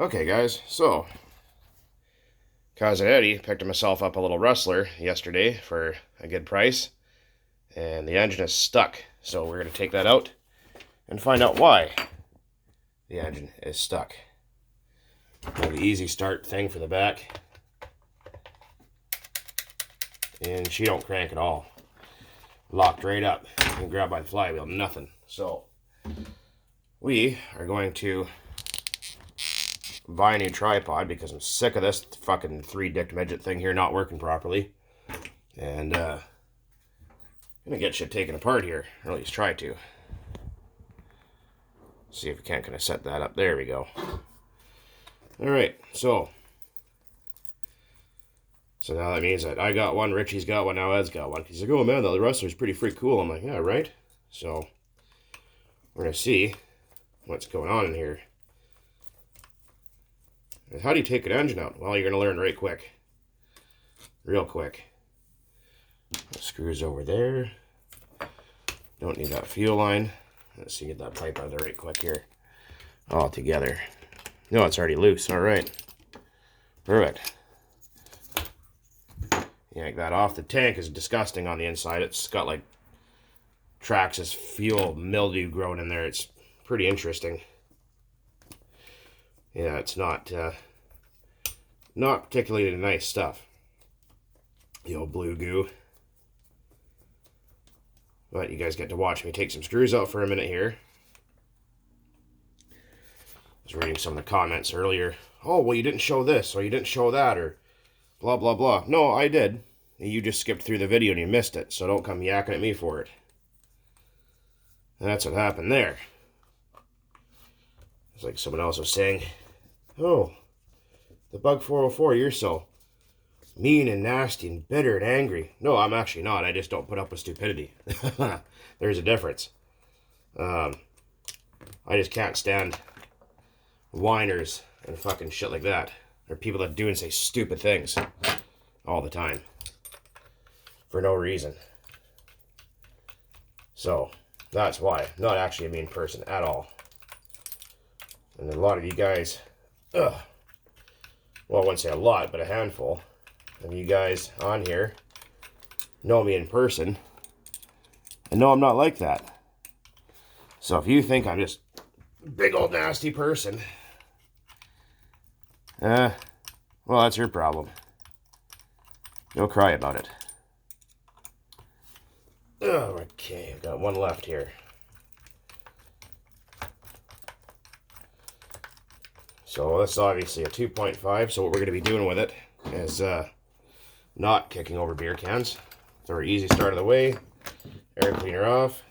Okay, guys, so Cousin Eddie picked myself up a little rustler yesterday for a good price, and the engine is stuck. So we're going to take that out and find out why the engine is stuck. The easy start thing for the back, and she don't crank at all. Locked right up. You can grab by the flywheel, nothing. So we are going to buy a new tripod because I'm sick of this fucking three-dicked midget thing here not working properly. And I'm gonna get shit taken apart here, or at least try to. See if we can't kind of set that up. There we go. Alright, so now that means that I got one, Richie's got one, now Ed's got one. He's like, oh man, the rustler's pretty freak cool. I'm like, yeah, right? So we're gonna see what's going on in here. And how do you take an engine out? Well, you're gonna learn right quick. Real quick. Screws over there. Don't need that fuel line. Let's see, get that pipe out of there right quick here. All together. No, it's already loose. All right. Perfect. Yank that off. The tank is disgusting on the inside. It's got like Traxxas fuel mildew growing in there. It's pretty interesting. Yeah, it's not particularly nice stuff. The old blue goo. But you guys get to watch me take some screws out for a minute here. I was reading some of the comments earlier. Oh, well, you didn't show this, or you didn't show that, or blah, blah, blah. No, I did. You just skipped through the video and you missed it, so don't come yakking at me for it. And that's what happened there. It's like someone else was saying, oh, the Bug 404, you're so mean and nasty and bitter and angry. No, I'm actually not. I just don't put up with stupidity. There's a difference. I just can't stand whiners and fucking shit like that. Or people that do and say stupid things all the time. For no reason. So, that's why. I'm not actually a mean person at all. And a lot of you guys, well, I wouldn't say a lot, but a handful of you guys on here know me in person and know I'm not like that. So if you think I'm just a big old nasty person, well, that's your problem. Go cry about it. Oh, okay, I've got one left here. So this is obviously a 2.5, so what we're going to be doing with it is not kicking over beer cans. Throw our easy start of the way, air cleaner off,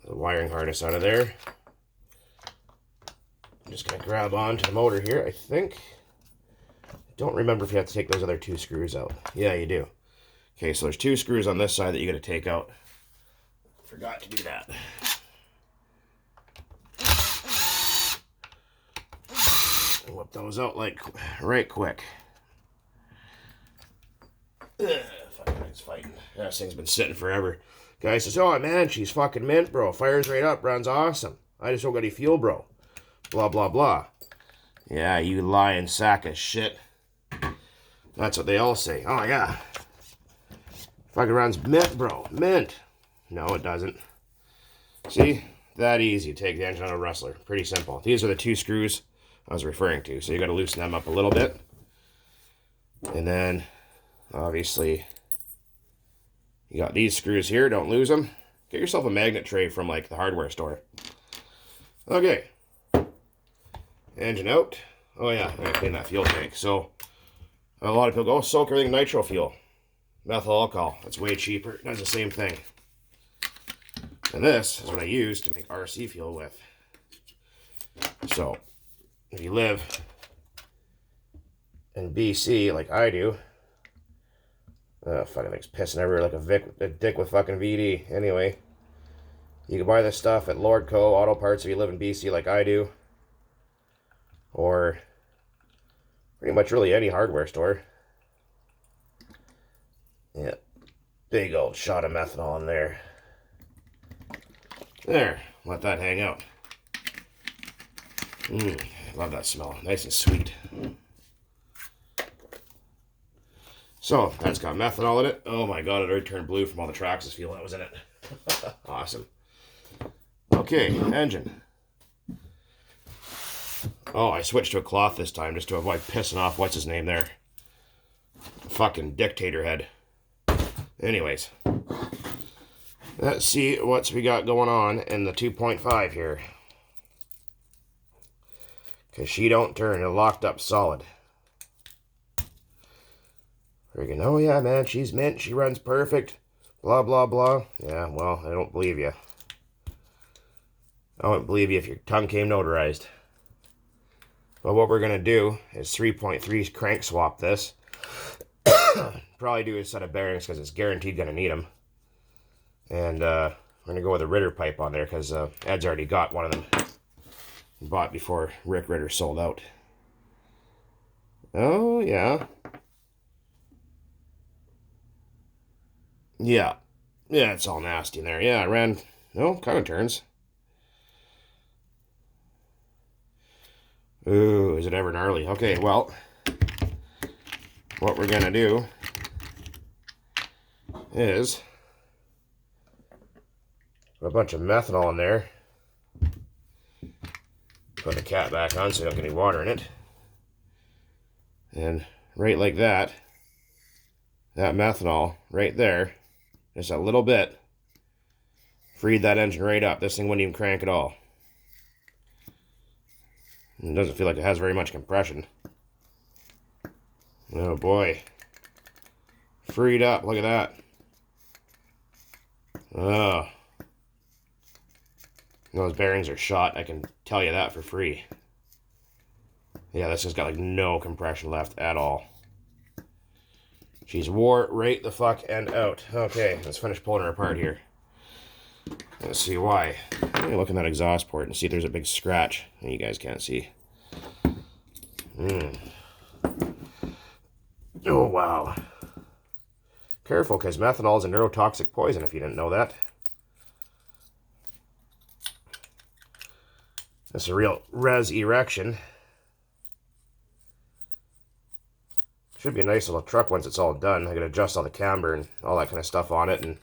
the wiring harness out of there. I'm just going to grab onto the motor here, I think. I don't remember if you have to take those other two screws out. Yeah, you do. Okay, so there's two screws on this side that you got to take out. Forgot to do that. Whip those out like right quick. Fucking thing's fighting. This thing's been sitting forever. Guy says, oh man, she's fucking mint, bro. Fires right up, runs awesome. I just don't got any fuel, bro. Blah, blah, blah. Yeah, you lying sack of shit. That's what they all say. Oh yeah. Fucking runs mint, bro. Mint. No, it doesn't. See? That easy. Take the engine out of a rustler. Pretty simple. These are the two screws I was referring to. So you got to loosen them up a little bit. And then, obviously, you got these screws here. Don't lose them. Get yourself a magnet tray from, like, the hardware store. Okay. Engine out. Oh, yeah. I got to clean that fuel tank. So, a lot of people go, oh, soak everything in nitro fuel. Methyl alcohol. That's way cheaper. It does the same thing. And this is what I use to make RC fuel with. So, if you live in BC like I do, fucking thing's pissing everywhere like a dick with fucking VD. Anyway, you can buy this stuff at Lordco Auto Parts if you live in BC like I do, or pretty much really any hardware store. Yeah, big old shot of methanol in there. There, let that hang out. love that smell. Nice and sweet. So, that's got methanol in it. Oh my god, it already turned blue from all the Traxxas fuel that was in it. Awesome. Okay, engine. Oh, I switched to a cloth this time just to avoid pissing off what's his name there. Fucking dictator head. Anyways. Let's see what we got going on in the 2.5 here. Because she don't turn. It locked up solid. Freaking, oh yeah, man, she's mint. She runs perfect. Blah, blah, blah. Yeah, well, I don't believe you. I wouldn't believe you if your tongue came notarized. But what we're going to do is 3.3 crank swap this. Probably do a set of bearings because it's guaranteed going to need them. And we're going to go with a Ritter pipe on there because Ed's already got one of them. Bought before Rick Ritter sold out. Oh, yeah. Yeah. Yeah, it's all nasty in there. Yeah, it ran... No, kind of turns. Ooh, is it ever gnarly? Okay, well... What we're going to do... is... put a bunch of methanol in there. Put the cap back on so you don't get any water in it. And right like that... that methanol right there... just a little bit, freed that engine right up. This thing wouldn't even crank at all. It doesn't feel like it has very much compression. Oh boy. Freed up, look at that. Oh. Those bearings are shot, I can tell you that for free. Yeah, this has got like no compression left at all. She's wore right the fuck end out. Okay, let's finish pulling her apart here. Let's see why. Let me look in that exhaust port and see if there's a big scratch that you guys can't see. Oh, wow. Careful, because methanol is a neurotoxic poison, if you didn't know that. That's a real res erection. Should be a nice little truck once it's all done. I can adjust all the camber and all that kind of stuff on it and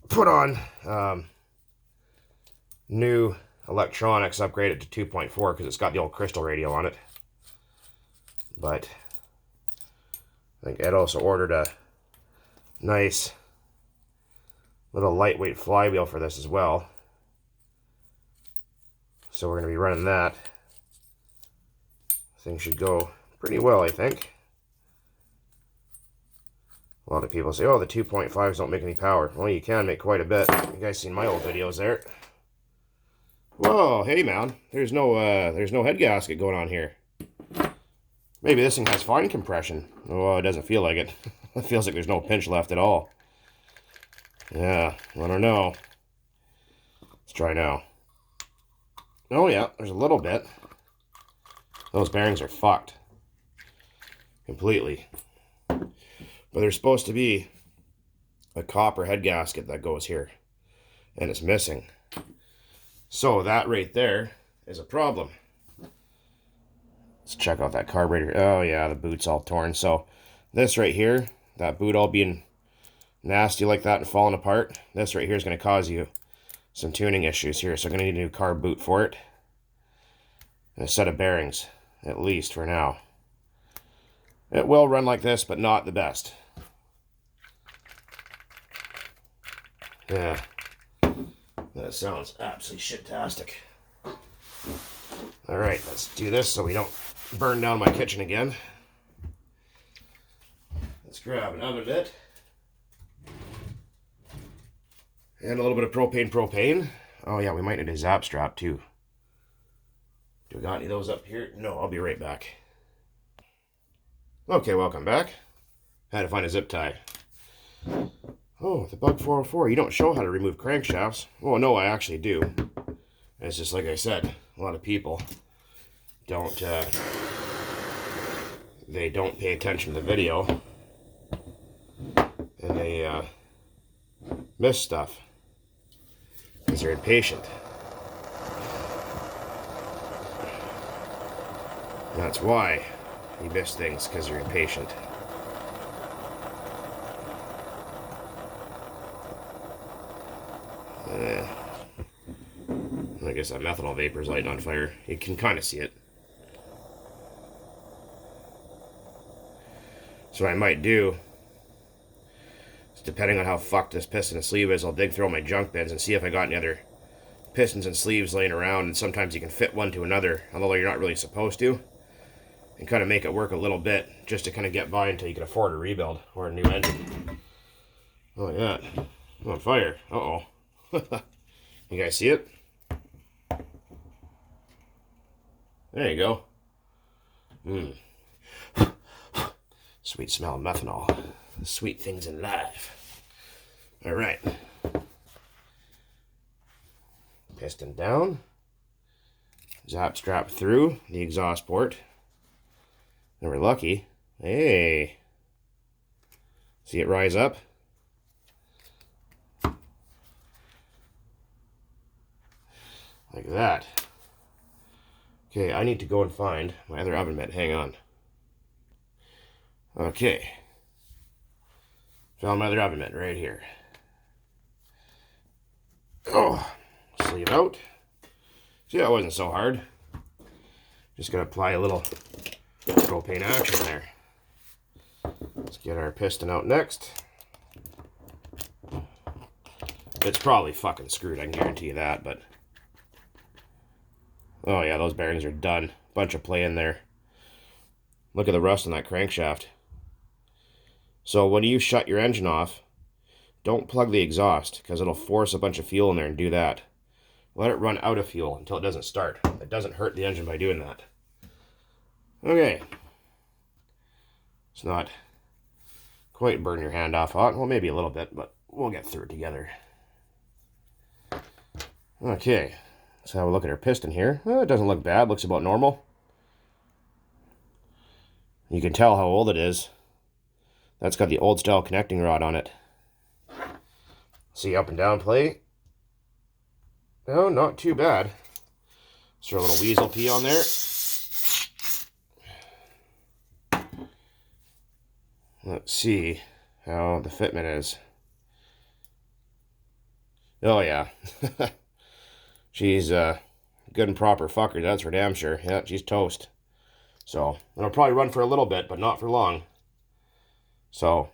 put on new electronics, upgrade it to 2.4 because it's got the old crystal radio on it. But I think Ed also ordered a nice little lightweight flywheel for this as well. So we're going to be running that. Thing should go pretty well, I think. A lot of people say, oh, the 2.5s don't make any power. Well, you can make quite a bit. You guys seen my old videos there. Whoa, hey man, there's no head gasket going on here. Maybe this thing has fine compression. Oh, it doesn't feel like it. It feels like there's no pinch left at all. Yeah, I don't know. Let's try now. Oh yeah, there's a little bit. Those bearings are fucked. Completely. But there's supposed to be a copper head gasket that goes here. And it's missing. So that right there is a problem. Let's check out that carburetor. Oh yeah, the boot's all torn. So this right here, that boot all being nasty like that and falling apart, this right here is going to cause you some tuning issues here. So I'm going to need a new carb boot for it. And a set of bearings, at least for now. It will run like this, but not the best. Yeah. That sounds absolutely shit-tastic. Alright, let's do this so we don't burn down my kitchen again. Let's grab an oven mitt. And a little bit of propane. Oh yeah, we might need a zap strap too. Do we got any of those up here? No, I'll be right back. Okay, welcome back. Had to find a zip tie. Oh, the Bug 404. You don't show how to remove crankshafts. Well, no, I actually do. It's just like I said, a lot of people don't, they don't pay attention to the video. And they, miss stuff. Because they're impatient. That's why you miss things, because you're impatient. I guess that methanol vapor is lighting on fire. You can kind of see it. So what I might do, is depending on how fucked this piston and sleeve is, I'll dig through all my junk bins and see if I got any other pistons and sleeves laying around. And sometimes you can fit one to another, although you're not really supposed to, and kind of make it work a little bit, just to kind of get by until you can afford a rebuild or a new engine. Oh yeah, I'm on fire. Uh-oh. You guys see it? There you go. Sweet smell of methanol. Sweet things in life. Alright. Piston down. Zap strap through the exhaust port. And we're lucky. Hey. See it rise up? Like that. Okay, I need to go and find my other oven mitt. Hang on. Okay. Found my other oven mitt right here. Oh, sleeve out. See, that wasn't so hard. Just gotta apply a little propane action there. Let's get our piston out next. It's probably fucking screwed, I can guarantee you that, but... Oh yeah, those bearings are done. Bunch of play in there. Look at the rust on that crankshaft. So when you shut your engine off, don't plug the exhaust, because it'll force a bunch of fuel in there and do that. Let it run out of fuel until it doesn't start. It doesn't hurt the engine by doing that. Okay. It's not quite burn your hand off hot. Well, maybe a little bit, but we'll get through it together. Okay. Let's have a look at our piston here. Oh, it doesn't look bad. Looks about normal. You can tell how old it is. That's got the old style connecting rod on it. See up and down plate? No, not too bad. Let's throw a little weasel pee on there. Let's see how the fitment is. Oh yeah. She's a good and proper fucker, that's for damn sure. Yeah, she's toast. So, it'll probably run for a little bit, but not for long. So,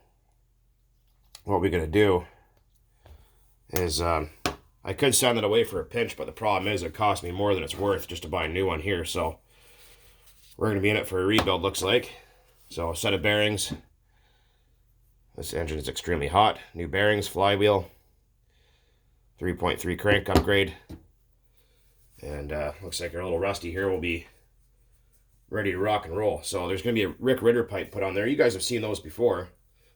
what we're going to do is, I could send it away for a pinch, but the problem is it cost me more than it's worth just to buy a new one here. So, we're going to be in it for a rebuild, looks like. So, a set of bearings. This engine is extremely hot. New bearings, flywheel. 3.3 crank upgrade. And looks like our little Rusty here will be ready to rock and roll. So there's going to be a Rick Ritter pipe put on there. You guys have seen those before.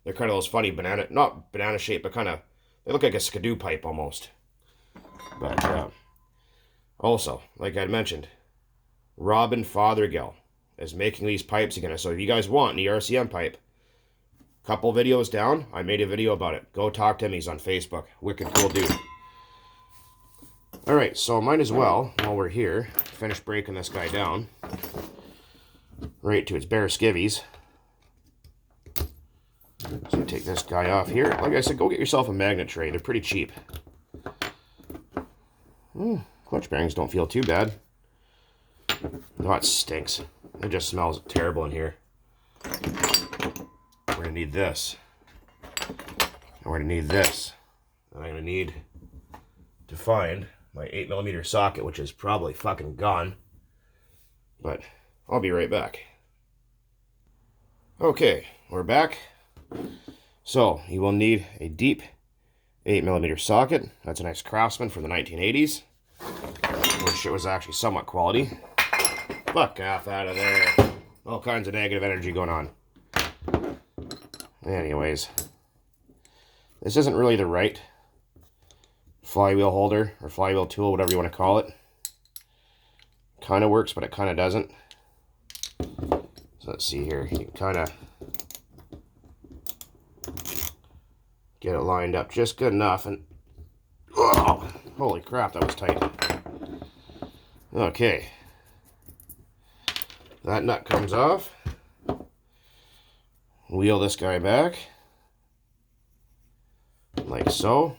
They're kind of those funny banana, not banana shaped, but kind of, they look like a skidoo pipe almost. But also, like I mentioned, Robin Fothergill is making these pipes again. So if you guys want an ERCM pipe, couple videos down, I made a video about it. Go talk to him. He's on Facebook. Wicked cool dude. Alright, so might as well, while we're here, finish breaking this guy down. Right to its bare skivvies. So take this guy off here. Like I said, go get yourself a magnet tray. They're pretty cheap. Clutch bearings don't feel too bad. No, it stinks. It just smells terrible in here. We're going to need this. And we're going to need this. And I'm going to need to find my 8mm socket, which is probably fucking gone. But I'll be right back. Okay, we're back. So, you will need a deep 8mm socket. That's a nice Craftsman from the 1980s. Which it was actually somewhat quality. Fuck off out of there. All kinds of negative energy going on. Anyways. This isn't really the right flywheel holder or flywheel tool, whatever you want to call it. Kind of works, but it kind of doesn't. So let's see here. You can kind of get it lined up just good enough. And oh, holy crap, that was tight. Okay. That nut comes off. Wheel this guy back. Like so.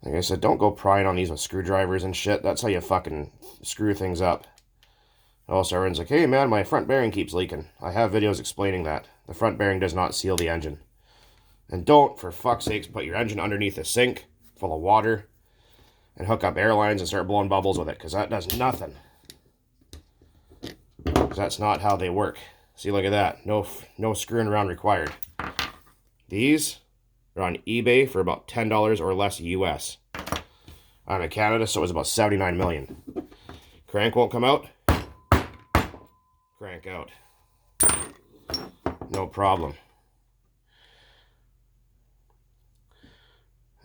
Like I said, don't go prying on these with screwdrivers and shit. That's how you fucking screw things up. Also, everyone's like, hey man, my front bearing keeps leaking. I have videos explaining that. The front bearing does not seal the engine. And don't, for fuck's sakes, put your engine underneath a sink full of water and hook up air lines and start blowing bubbles with it, because that does nothing. Because that's not how they work. See, look at that. No screwing around required. These are on eBay for about $10 or less US. I'm in Canada, so it was about 79 million. Crank won't come out. Crank out. No problem.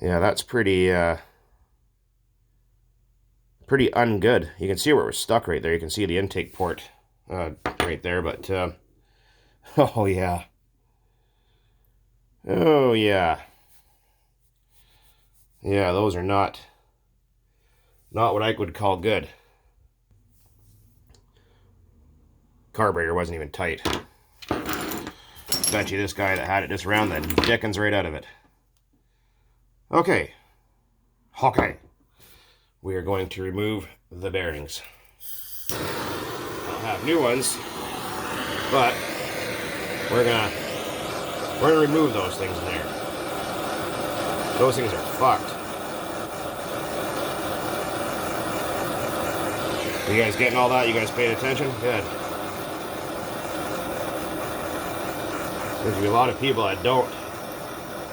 Yeah, that's pretty ungood. You can see where it was stuck right there. You can see the intake port right there, but oh yeah. Oh yeah. Yeah, those are not what I would call good. Carburetor wasn't even tight. Bet you this guy that had it just ran the dickens right out of it. Okay. Okay. We are going to remove the bearings. I'll have new ones, but we're gonna remove those things in there. Those things are fucked. You guys getting all that? You guys paying attention? Good. There's gonna be a lot of people that don't.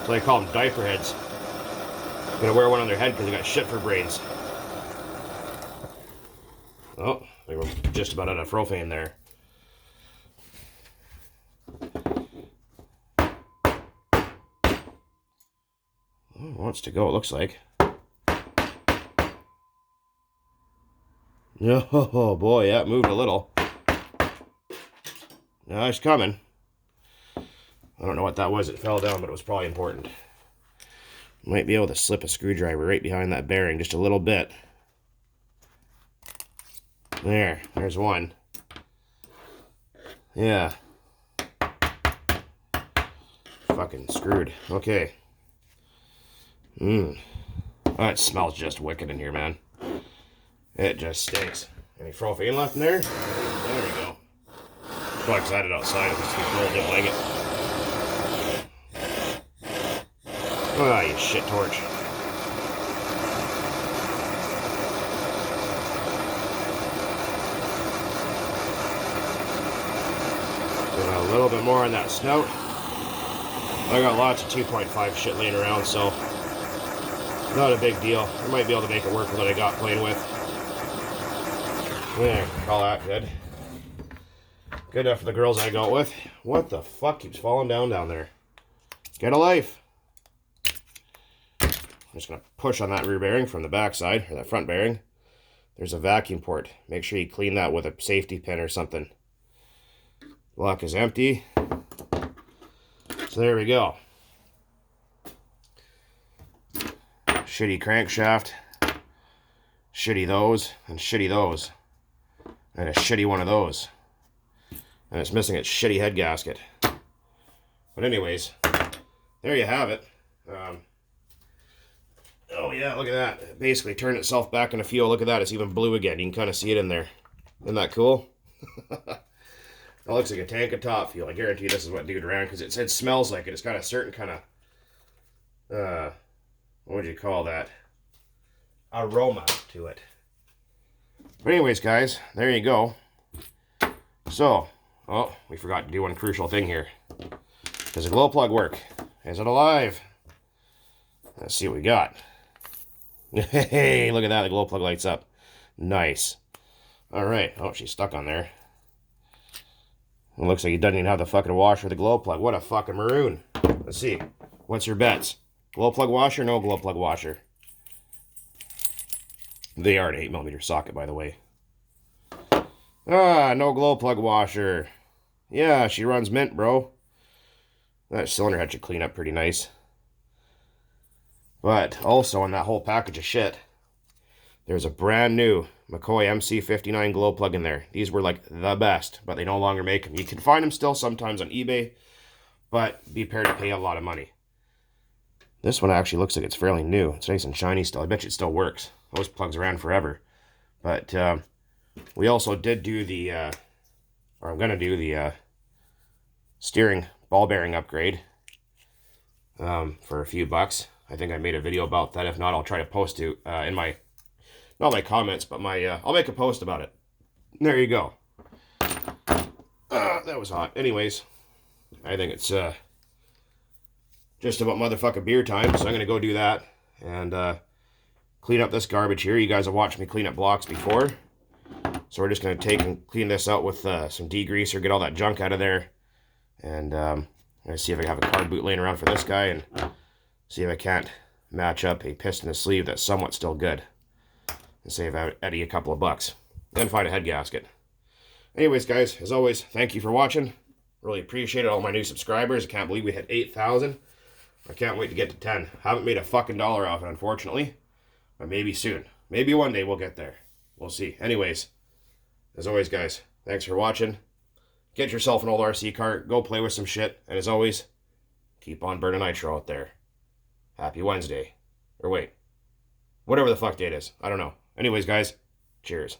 So I call them diaper heads. Gonna wear one on their head because they got shit for brains. Oh, they were just about out of propane there. Oh, wants to go, it looks like. Oh boy, yeah, it moved a little. No, it's coming. I don't know what that was. It fell down, but it was probably important. Might be able to slip a screwdriver right behind that bearing just a little bit. There's one. Yeah. Fucking screwed. Okay. That smells just wicked in here, man. It just stinks. Any propane left in there? There we go. Probably excited outside if it's too cold, didn't like it. Ah, you shit torch. A little bit more on that snout. I got lots of 2.5 shit laying around, so not a big deal. I might be able to make it work with what I got playing with. There, call that good. Good enough for the girls I go out with. What the fuck keeps falling down there? Get a life. I'm just going to push on that rear bearing from the back side, or that front bearing. There's a vacuum port. Make sure you clean that with a safety pin or something. Lock is empty. So there we go. Shitty crankshaft. Shitty those. And shitty those. And a shitty one of those. And it's missing its shitty head gasket. But anyways, there you have it. Oh yeah, look at that. It basically turned itself back into fuel. Look at that. It's even blue again. You can kind of see it in there. Isn't that cool? That looks like a tank of top fuel. I guarantee you this is what dude ran, because it smells like it. It's got a certain kind of, what would you call that? Aroma to it. But anyways, guys, there you go. So, oh, we forgot to do one crucial thing here. Does the glow plug work? Is it alive? Let's see what we got. Hey, look at that. The glow plug lights up. Nice. All right. Oh, she's stuck on there. It looks like he doesn't even have the fucking washer, the glow plug. What a fucking maroon. Let's see. What's your bets? Glow plug washer, no glow plug washer? They are an 8mm socket, by the way. Ah, no glow plug washer. Yeah, she runs mint, bro. That cylinder head should clean up pretty nice. But also in that whole package of shit, there's a brand new McCoy MC59 glow plug in there. These were like the best, but they no longer make them. You can find them still sometimes on eBay, but be prepared to pay a lot of money. This one actually looks like it's fairly new. It's nice and shiny still. I bet you it still works. Those plugs ran forever. But we also did do the, or I'm going to do the steering ball bearing upgrade for a few bucks. I think I made a video about that. If not, I'll try to post it in my, not my comments, but my, I'll make a post about it. There you go. That was hot. Anyways, I think it's just about motherfucking beer time, so I'm going to go do that and clean up this garbage here. You guys have watched me clean up blocks before. So we're just going to take and clean this out with some degreaser, get all that junk out of there. And I'm going to see if I have a card boot laying around for this guy and see if I can't match up a piston and sleeve that's somewhat still good. And save Eddie a couple of bucks. Then find a head gasket. Anyways, guys, as always, thank you for watching. Really appreciate it. All my new subscribers. I can't believe we hit 8,000. I can't wait to get to 10. Haven't made a fucking dollar off it, unfortunately. But maybe soon. Maybe one day we'll get there. We'll see. Anyways, as always, guys, thanks for watching. Get yourself an old RC cart. Go play with some shit. And as always, keep on burning nitro out there. Happy Wednesday. Or wait. Whatever the fuck day it is. I don't know. Anyways, guys, cheers.